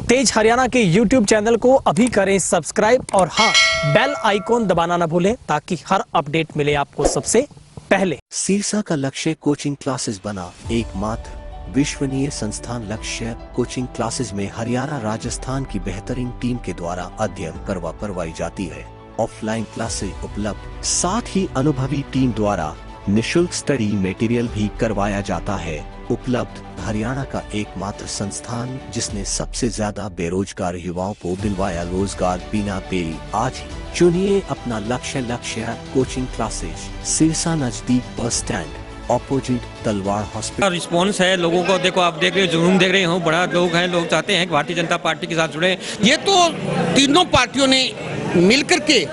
तेज हरियाणा के YouTube channel को अभी करें सब्सक्राइब और हाँ, बेल आइकॉन दबाना ना भूलें ताकि हर अपडेट मिले आपको सबसे पहले। सिरसा का लक्ष्य कोचिंग क्लासेस बना। एकमात्र विश्वसनीय संस्थान लक्ष्य कोचिंग क्लासेस में हरियाणा राजस्थान की बेहतरीन टीम के द्वारा अध्ययन करवाई जाती है। ऑफलाइन क्लासेस उपलब्ध, साथ ही अनुभवी टीम द्वारा निशुल्क स्टडी मटेरियल भी करवाया जाता है। उपलब्ध हरियाणा का एकमात्र संस्थान जिसने सबसे ज्यादा बेरोजगार युवाओं को दिलवाया रोजगार बिना देरी। आज ही चुनिए अपना लक्ष्य कोचिंग क्लासेस, सिरसा नजदीक बस स्टैंड ऑपोजिट तलवार हॉस्पिटल। रिस्पॉन्स है लोगों को, देखो आप देख रहे हो, जुनून देख रहे हो, बड़ा लोग हैं, लोग चाहते हैं कि भारतीय जनता पार्टी के साथ जुड़े। ये तो तीनों पार्टियों ने मिलकर के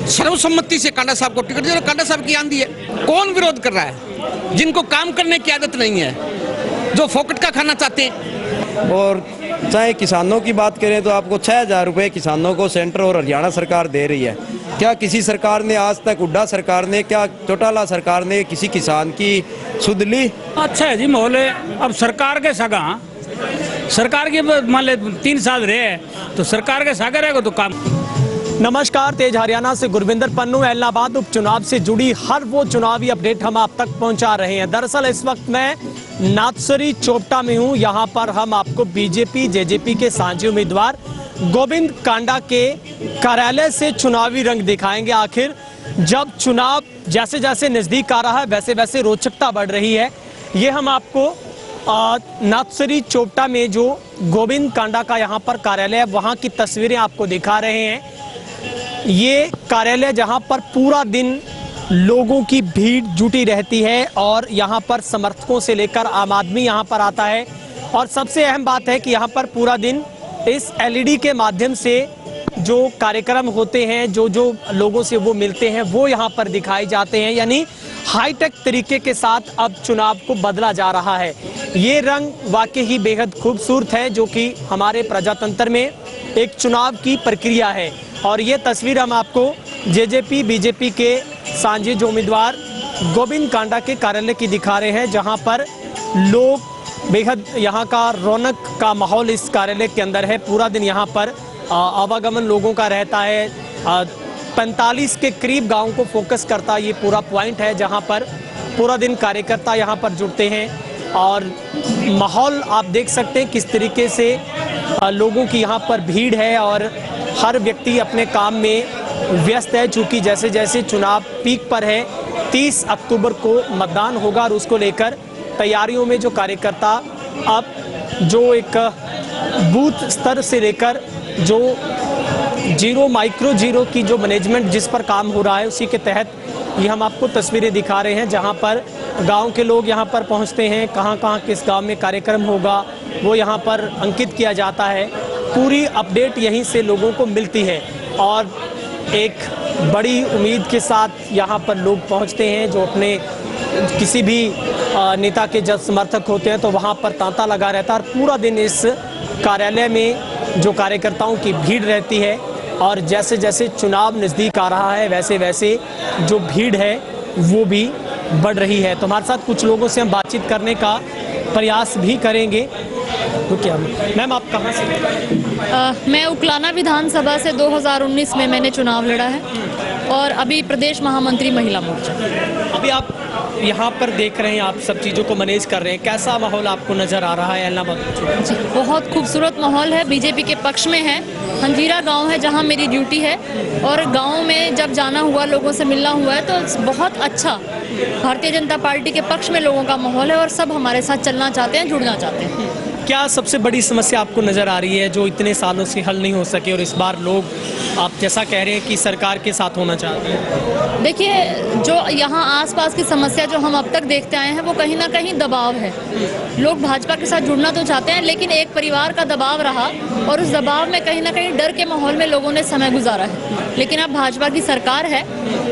सर्वसम्मति से कांडा साहब को टिकट दिया और कांडा साहब की आंधी है। कौन विरोध कर रहा है? जिनको काम करने की आदत नहीं है, जो फोकट का खाना चाहते हैं। और चाहे किसानों की बात करें तो आपको 6,000 रुपये किसानों को सेंटर और हरियाणा सरकार दे रही है। क्या किसी सरकार ने आज तक, हुड्डा सरकार ने, क्या चौटाला सरकार ने किसी किसान की सुध ली? अच्छा है जी माहौल है। अब सरकार के सगा, सरकार के मान ले 3 साल रहे तो सरकार के सागर रहेगा तो काम। नमस्कार, तेज हरियाणा से गुरविंदर पन्नू। इलाहाबाद उपचुनाव से जुड़ी हर वो चुनावी अपडेट हम आप तक पहुंचा रहे हैं। दरअसल इस वक्त मैं नाथसरी चोपटा में हूं। यहां पर हम आपको बीजेपी जेजेपी के सांझे उम्मीदवार गोविंद कांडा के कार्यालय से चुनावी रंग दिखाएंगे। आखिर जब चुनाव जैसे जैसे नजदीक आ रहा है वैसे वैसे रोचकता बढ़ रही है। ये हम आपको नाथसरी चोपटा में जो गोविंद कांडा का यहाँ पर कार्यालय है वहाँ की तस्वीरें आपको दिखा रहे हैं। ये कार्यालय जहां पर पूरा दिन लोगों की भीड़ जुटी रहती है और यहां पर समर्थकों से लेकर आम आदमी यहां पर आता है। और सबसे अहम बात है कि यहां पर पूरा दिन इस एलईडी के माध्यम से जो कार्यक्रम होते हैं, जो लोगों से वो मिलते हैं, वो यहां पर दिखाए जाते हैं। यानी हाईटेक तरीके के साथ अब चुनाव को बदला जा रहा है। ये रंग वाकई ही बेहद खूबसूरत है, जो कि हमारे प्रजातंत्र में एक चुनाव की प्रक्रिया है। और ये तस्वीर हम आपको जेजेपी बीजेपी के सांझे जो उम्मीदवार गोविंद कांडा के कार्यालय की दिखा रहे हैं, जहां पर लोग बेहद यहाँ का रौनक का माहौल इस कार्यालय के अंदर है। पूरा दिन यहाँ पर आवागमन लोगों का रहता है। 45 के करीब गाँव को फोकस करता ये पूरा पॉइंट है, जहाँ पर पूरा दिन कार्यकर्ता यहाँ पर जुड़ते हैं। और माहौल आप देख सकते हैं किस तरीके से लोगों की यहाँ पर भीड़ है और हर व्यक्ति अपने काम में व्यस्त है। चूँकि जैसे जैसे चुनाव पीक पर है, 30 अक्टूबर को मतदान होगा और उसको लेकर तैयारियों में जो कार्यकर्ता अब जो एक बूथ स्तर से लेकर जो जीरो माइक्रो जीरो की जो मैनेजमेंट जिस पर काम हो रहा है, उसी के तहत ये हम आपको तस्वीरें दिखा रहे हैं। जहां पर गांव के लोग यहां पर पहुंचते हैं, कहां कहां किस गांव में कार्यक्रम होगा वो यहां पर अंकित किया जाता है। पूरी अपडेट यहीं से लोगों को मिलती है और एक बड़ी उम्मीद के साथ यहाँ पर लोग पहुँचते हैं। जो अपने किसी भी नेता के जब समर्थक होते हैं तो वहाँ पर तांता लगा रहता है। और पूरा दिन इस कार्यालय में जो कार्यकर्ताओं की भीड़ रहती है और जैसे जैसे चुनाव नज़दीक आ रहा है वैसे वैसे जो भीड़ है वो भी बढ़ रही है। तो हमारे साथ कुछ लोगों से हम बातचीत करने का प्रयास भी करेंगे। तो क्या मैम, आप कहाँ से? मैं उकलाना विधानसभा से 2019 में मैंने चुनाव लड़ा है और अभी प्रदेश महामंत्री महिला मोर्चा। अभी आप यहाँ पर देख रहे हैं, आप सब चीज़ों को मैनेज कर रहे हैं, कैसा माहौल आपको नज़र आ रहा है इलाहाबाद? जी, बहुत खूबसूरत माहौल है। बीजेपी के पक्ष में है। हंजीरा गांव है जहां मेरी ड्यूटी है और गांव में जब जाना हुआ, लोगों से मिलना हुआ है तो बहुत अच्छा भारतीय जनता पार्टी के पक्ष में लोगों का माहौल है और सब हमारे साथ चलना चाहते हैं, जुड़ना चाहते हैं। क्या सबसे बड़ी समस्या आपको नज़र आ रही है जो इतने सालों से हल नहीं हो सके और इस बार लोग आप जैसा कह रहे हैं कि सरकार के साथ होना चाहते हैं? देखिए, जो यहाँ आसपास की समस्या जो हम अब तक देखते आए हैं वो कहीं ना कहीं दबाव है। लोग भाजपा के साथ जुड़ना तो चाहते हैं लेकिन एक परिवार का दबाव रहा और उस दबाव में कहीं ना कहीं डर के माहौल में लोगों ने समय गुजारा है। लेकिन अब भाजपा की सरकार है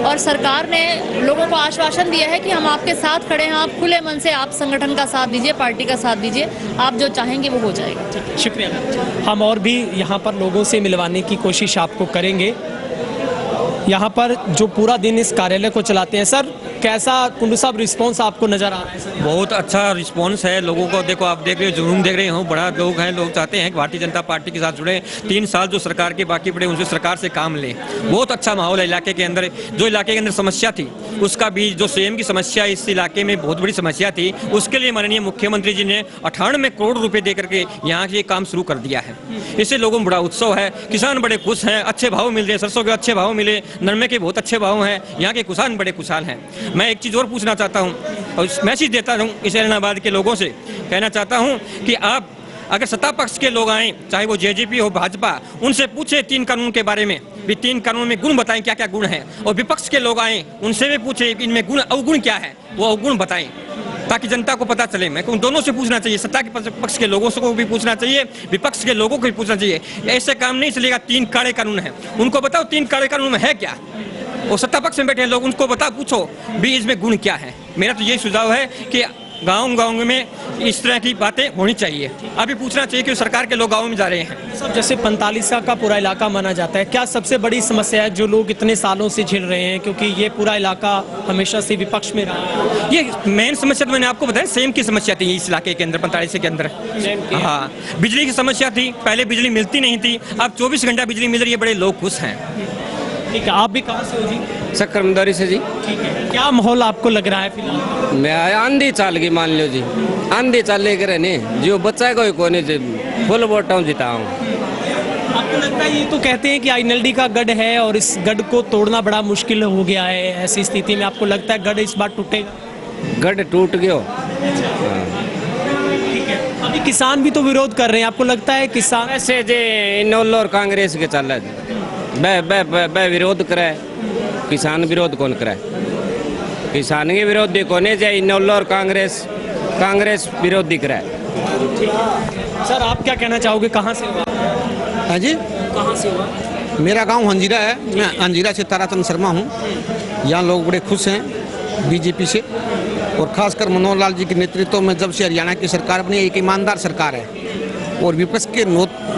और सरकार ने लोगों को आश्वासन दिया है कि हम आपके साथ खड़े हैं, आप खुले मन से आप संगठन का साथ दीजिए, पार्टी का साथ दीजिए, आप जो चाहेंगे वो हो जाएगा। शुक्रिया। हम और भी यहाँ पर लोगों से मिलवाने की कोशिश आपको करेंगे। यहाँ पर जो पूरा दिन इस कार्यालय को चलाते हैं, सर कैसा कुंडू साहब रिस्पॉन्स आपको नजर आ रहा है सर? बहुत अच्छा रिस्पांस है लोगों को। देखो आप देख रहे हो, जुनून देख रहे हो, बड़ा लोग हैं, लोग चाहते हैं कि भारतीय जनता पार्टी के साथ जुड़े। 3 साल जो सरकार के बाकी पड़े उनसे सरकार से काम लें। बहुत अच्छा माहौल है इलाके के अंदर। जो इलाके के अंदर समस्या थी उसका भी, जो सीएम की समस्या इस इलाके में बहुत बड़ी समस्या थी, उसके लिए माननीय मुख्यमंत्री जी ने 98 करोड़ रुपए दे करके यहाँ ये काम शुरू कर दिया है। इससे लोगों में बड़ा उत्सव है। किसान बड़े खुश हैं, अच्छे भाव मिल रहे हैं, सरसों के अच्छे भाव मिले, नरमे के बहुत अच्छे भाव हैं, यहाँ के किसान बड़े खुशहाल हैं। मैं एक चीज़ और पूछना चाहता हूँ और मैसेज देता हूँ इस ऐलनाबाद के लोगों से, कहना चाहता हूँ कि आप अगर सत्ता पक्ष के लोग आए, चाहे वो जेजेपी हो भाजपा, उनसे पूछे 3 कानून के बारे में भी, 3 कानून में गुण बताएं क्या क्या गुण हैं। और विपक्ष के लोग आए उनसे भी पूछे इनमें गुण अवगुण क्या है, वो अवगुण बताएं ताकि जनता को पता चले। मैं दोनों से पूछना चाहिए, सत्ता के पक्ष के लोगों को भी पूछना चाहिए, विपक्ष के लोगों को भी पूछना चाहिए। ऐसे काम नहीं चलेगा। 3 काले कानून हैं, उनको बताओ 3 काले कानून में है क्या। वो सत्ता पक्ष में बैठे हैं लोग, उनको बताओ, पूछो भी इसमें गुण क्या है। मेरा तो यही सुझाव है कि गांव में इस तरह की बातें होनी चाहिए। अभी पूछना चाहिए कि सरकार के लोग गाँव में जा रहे हैं। सब जैसे 45 का पूरा इलाका माना जाता है, क्या सबसे बड़ी समस्या है जो लोग इतने सालों से झेल रहे हैं, क्योंकि ये पूरा इलाका हमेशा से विपक्ष में रहा है? ये मेन समस्या तो मैंने आपको बताया, सेम की समस्या थी इस इलाके के अंदर, 45 के अंदर। हाँ, बिजली की समस्या थी, पहले बिजली मिलती नहीं थी, अब 24 घंटा बिजली मिल रही है, बड़े लोग खुश हैं। ठीक है, आप भी कहाँ से हो जी? सर कर्मदारी से जी। ठीक है, क्या माहौल आपको लग रहा है फिलहाल? मैं आंधी चाल की मान लो जी, आंधी चाल लेकर रहने जो बच्चा कोई कोने फुल वोटा जीता हूँ। आपको लगता है, ये तो कहते हैं कि आईएनएलडी का गढ़ है और इस गढ़ को तोड़ना बड़ा मुश्किल हो गया है, ऐसी स्थिति में आपको लगता है गढ़ इस बार टूटेगा? गढ़ टूट गयो। ठीक है, अभी किसान भी तो विरोध कर रहे हैं, आपको लगता है किसान ऐसे जे इनोल और कांग्रेस के चल बे विरोध करे, किसान विरोध कौन करे? किसान के विरोधी कोने जाए, इनोल और कांग्रेस विरोधी करे। सर आप क्या कहना चाहोगे, कहाँ से हुआ? हाँ जी, कहाँ से हुआ? मेरा गांव हंजीरा है, मैं हंजीरा से ताराचंद शर्मा हूँ। यहाँ लोग बड़े खुश हैं बीजेपी से, और खासकर मनोहर लाल जी के नेतृत्व में जब से हरियाणा की सरकार बनी, एक ईमानदार सरकार है। और विपक्ष के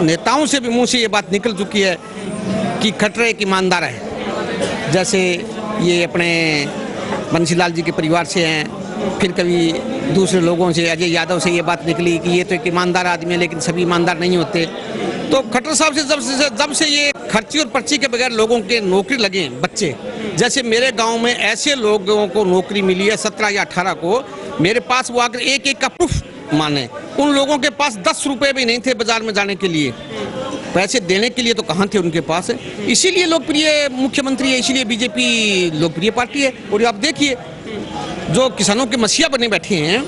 नेताओं से भी मुंह से ये बात निकल चुकी है कि खट्टर एक ईमानदार है। जैसे ये अपने बंसीलाल जी के परिवार से हैं, फिर कभी दूसरे लोगों से, अजय यादव से ये बात निकली कि ये तो एक ईमानदार आदमी है, लेकिन सभी ईमानदार नहीं होते। तो खट्टर साहब से जब से ये खर्ची और पर्ची के बगैर लोगों के नौकरी लगे हैं, बच्चे, जैसे मेरे गांव में ऐसे लोगों को नौकरी मिली है 17 या 18 को, मेरे पास वो आकर एक का प्रूफ माने। उन लोगों के पास 10 रुपए भी नहीं थे बाजार में जाने के लिए, पैसे देने के लिए तो कहाँ थे उनके पास। इसीलिए लोकप्रिय मुख्यमंत्री है, इसीलिए बीजेपी लोकप्रिय पार्टी है। और आप देखिए जो किसानों के मसीहा बने बैठे हैं,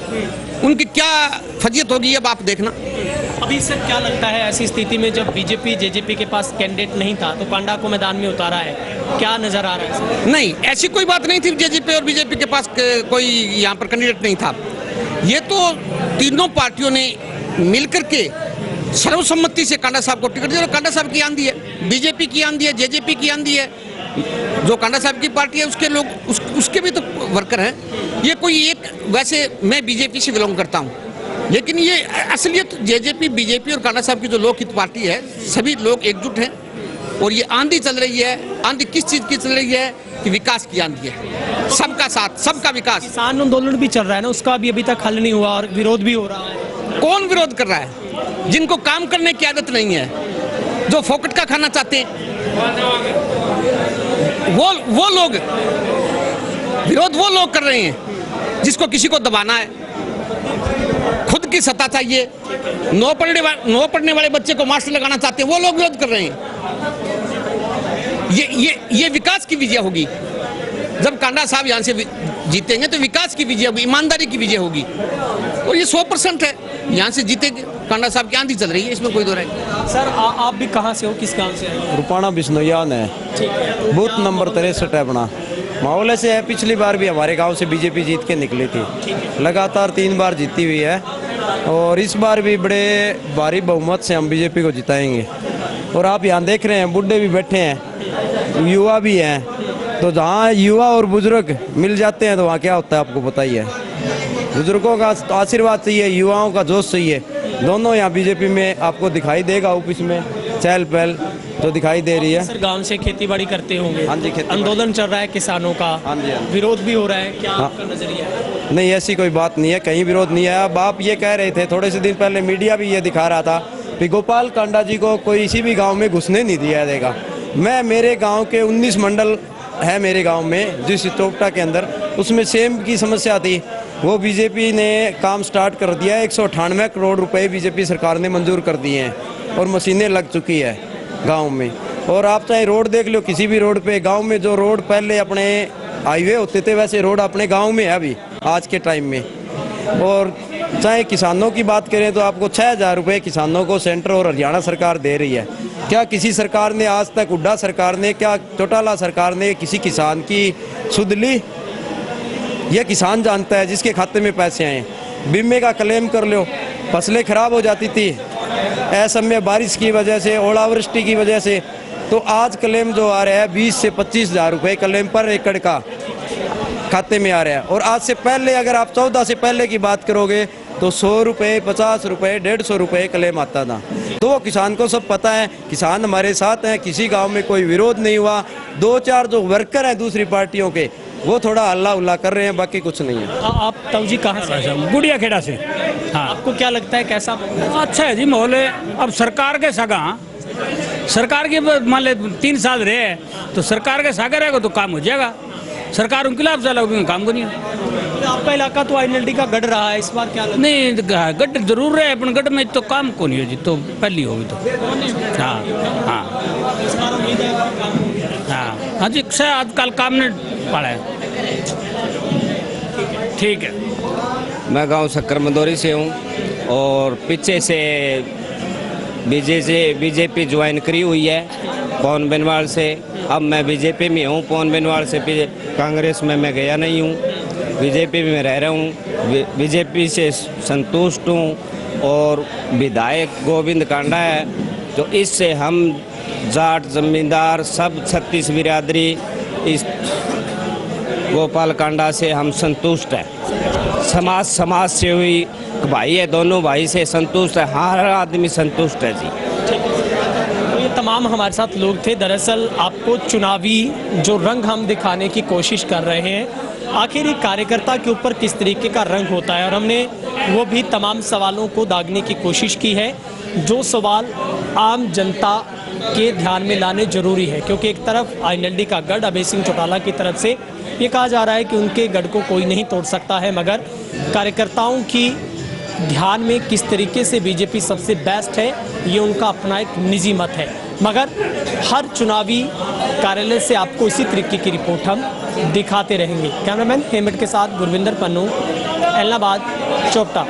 उनकी क्या फजीयत होगी अब आप देखना। अभी सर क्या लगता है, ऐसी स्थिति में जब बीजेपी जेजेपी के पास कैंडिडेट नहीं था तो कांडा को मैदान में उतारा है, क्या नजर आ रहा है सर? नहीं, ऐसी कोई बात नहीं थी, जेजेपी और बीजेपी के पास कोई यहाँ पर कैंडिडेट नहीं था। ये तो तीनों पार्टियों ने मिलकर के सर्वसम्मति से कांडा साहब को टिकट दिया। कांडा साहब की आंधी है, बीजेपी की आंधी है, जेजेपी की आंधी है, जो कांडा साहब की पार्टी है उसके लोग उसके भी तो वर्कर हैं। ये कोई एक, वैसे मैं बीजेपी से बिलोंग करता हूँ, लेकिन ये असलियत जेजेपी, बीजेपी और कांडा साहब की जो लोकहित पार्टी है, सभी लोग एकजुट हैं। और ये आंधी चल रही है, आंधी किस चीज़ की चल रही है कि विकास की आंधी है, सबका साथ, सबका विकास। किसान आंदोलन भी चल रहा है ना, उसका भी अभी तक हल नहीं हुआ और विरोध भी हो रहा है। कौन विरोध कर रहा है? जिनको काम करने की आदत नहीं है, जो फोकट का खाना चाहते हैं, वो लोग विरोध वो लोग कर रहे हैं जिसको किसी को दबाना है, खुद की सत्ता चाहिए, नो पढ़ने वाले बच्चे को मास्टर लगाना चाहते हैं, वो लोग विरोध कर रहे हैं। ये विकास की विजय होगी। जब कांडा साहब यहाँ से जीतेंगे तो विकास की विजय होगी, ईमानदारी की विजय होगी। और ये 100% है, यहाँ से जीतेंगे। कांडा साहब की आंधी चल रही है, इसमें कोई दो राय नहीं। सर आप भी कहाँ से हो, किस गांव से हैं? रुपाना बिश्नोयान है, बूथ नंबर 63 है अपना। माहौल ऐसे है, पिछली बार भी हमारे गांव से बीजेपी जीत के निकली थी, लगातार 3 बार जीती हुई है, और इस बार भी बड़े भारी बहुमत से हम बीजेपी को जिताएंगे। और आप यहाँ देख रहे हैं बूढ़े भी बैठे हैं, युवा भी हैं, तो जहाँ युवा और बुजुर्ग मिल जाते हैं तो वहाँ क्या होता है आपको पता ही है। बुजुर्गों का आशीर्वाद चाहिए, युवाओं का जोश चाहिए, दोनों यहाँ बीजेपी में आपको दिखाई देगा ऑफिस में। चहल पहल तो दिखाई दे रही है। सर गांव से खेती बाड़ी करते होंगे। हाँ जी, खेती-बाड़ी। आंदोलन चल रहा है किसानों का। हाँ जी, हाँ जी। विरोध भी हो रहा है, क्या हाँ। आपका नजरिया है? नहीं, ऐसी कोई बात नहीं है, कहीं विरोध नहीं है। अब आप ये कह रहे थे थोड़े से दिन पहले, मीडिया भी ये दिखा रहा था कि गोपाल कांडा जी को कोई किसी भी गांव में घुसने नहीं दिया जाएगा। मैं मेरे गांव के 19 मंडल है मेरे गांव में, जिस चोपटा के अंदर, उसमें सेम की समस्या थी। वो बीजेपी ने काम स्टार्ट कर दिया है। 198 करोड़ रुपए बीजेपी सरकार ने मंजूर कर दिए हैं और मशीनें लग चुकी है गांव में। और आप चाहे रोड देख लो, किसी भी रोड पे, गांव में जो रोड पहले अपने हाईवे होते थे वैसे रोड अपने गांव में है अभी आज के टाइम में। और चाहे किसानों की बात करें तो आपको 6000 रुपये किसानों को सेंटर और हरियाणा सरकार दे रही है। क्या किसी सरकार ने आज तक, हुड्डा सरकार ने, क्या चौटाला सरकार ने किसी किसान की सुध ली? यह किसान जानता है जिसके खाते में पैसे आए। बीमे का क्लेम कर लो, फसलें खराब हो जाती थी असमय बारिश की वजह से, ओलावृष्टि की वजह से, तो आज क्लेम जो आ रहा है 20 से 25,000 रुपये क्लेम पर एकड़ का खाते में आ रहा है। और आज से पहले अगर आप 14 से पहले की बात करोगे तो 100 रुपये, 50 रुपये, 150 रुपये क्लेम आता था। तो वो किसान को सब पता है, किसान हमारे साथ हैं, किसी गांव में कोई विरोध नहीं हुआ। 2-4 जो वर्कर हैं दूसरी पार्टियों के, वो थोड़ा हल्ला उल्ला कर रहे हैं, बाकी कुछ नहीं है। आप ताऊ जी कहाँ से हैं? गुड़िया खेड़ा से। हाँ, आपको क्या लगता है कैसा माहौल? अच्छा है जी माहौल है। अब सरकार के सगा, सरकार के मान ले 3 साल रहे तो सरकार के सागर रहेगा तो काम हो जाएगा। सरकार उनके खिलाफ चला काम को नहीं है। आपका इलाका तो आईएनएलडी का गढ़ रहा है, इस बार क्या लगता है? नहीं, गढ़ जरूर है, अपन गढ़ में तो काम को नहीं हो जी, तो पहली होगी तो। हाँ हाँ इस बार उम्मीद है काम होगा। हाँ हाँ जी, आजकल काम ने पड़ा है। ठीक है। मैं गांव शक्कर मंदोरी से हूं और पीछे से बीजेपी ज्वाइन करी हुई है पवन बेनवाल से। अब मैं बीजेपी में हूँ, पवन बेनवाल से कांग्रेस में मैं गया नहीं हूँ, बीजेपी में रह रहा हूँ। बीजेपी से संतुष्ट हूँ और विधायक गोविंद कांडा है, तो इससे हम जाट जमींदार सब 36 बिरादरी इस गोपाल कांडा से हम संतुष्ट हैं। समाज से हुई भाई है, दोनों भाई से संतुष्ट है, हर आदमी संतुष्ट है जी। तो ये तमाम हमारे साथ लोग थे। दरअसल आपको चुनावी जो रंग हम दिखाने की कोशिश कर रहे हैं, आखिर एक कार्यकर्ता के ऊपर किस तरीके का रंग होता है, और हमने वो भी तमाम सवालों को दागने की कोशिश की है जो सवाल आम जनता के ध्यान में लाने जरूरी है। क्योंकि एक तरफ आईएनएलडी का गढ़ अभय सिंह चौटाला की तरफ से ये कहा जा रहा है कि उनके गढ़ को कोई नहीं तोड़ सकता है, मगर कार्यकर्ताओं की ध्यान में किस तरीके से बीजेपी सबसे बेस्ट है ये उनका अपना एक निजी मत है। मगर हर चुनावी कार्यालय से आपको इसी तरीके की रिपोर्ट हम दिखाते रहेंगे। कैमरामैन हेमंत के साथ गुरविंदर पन्नू, एलनाबाद, चोपटा।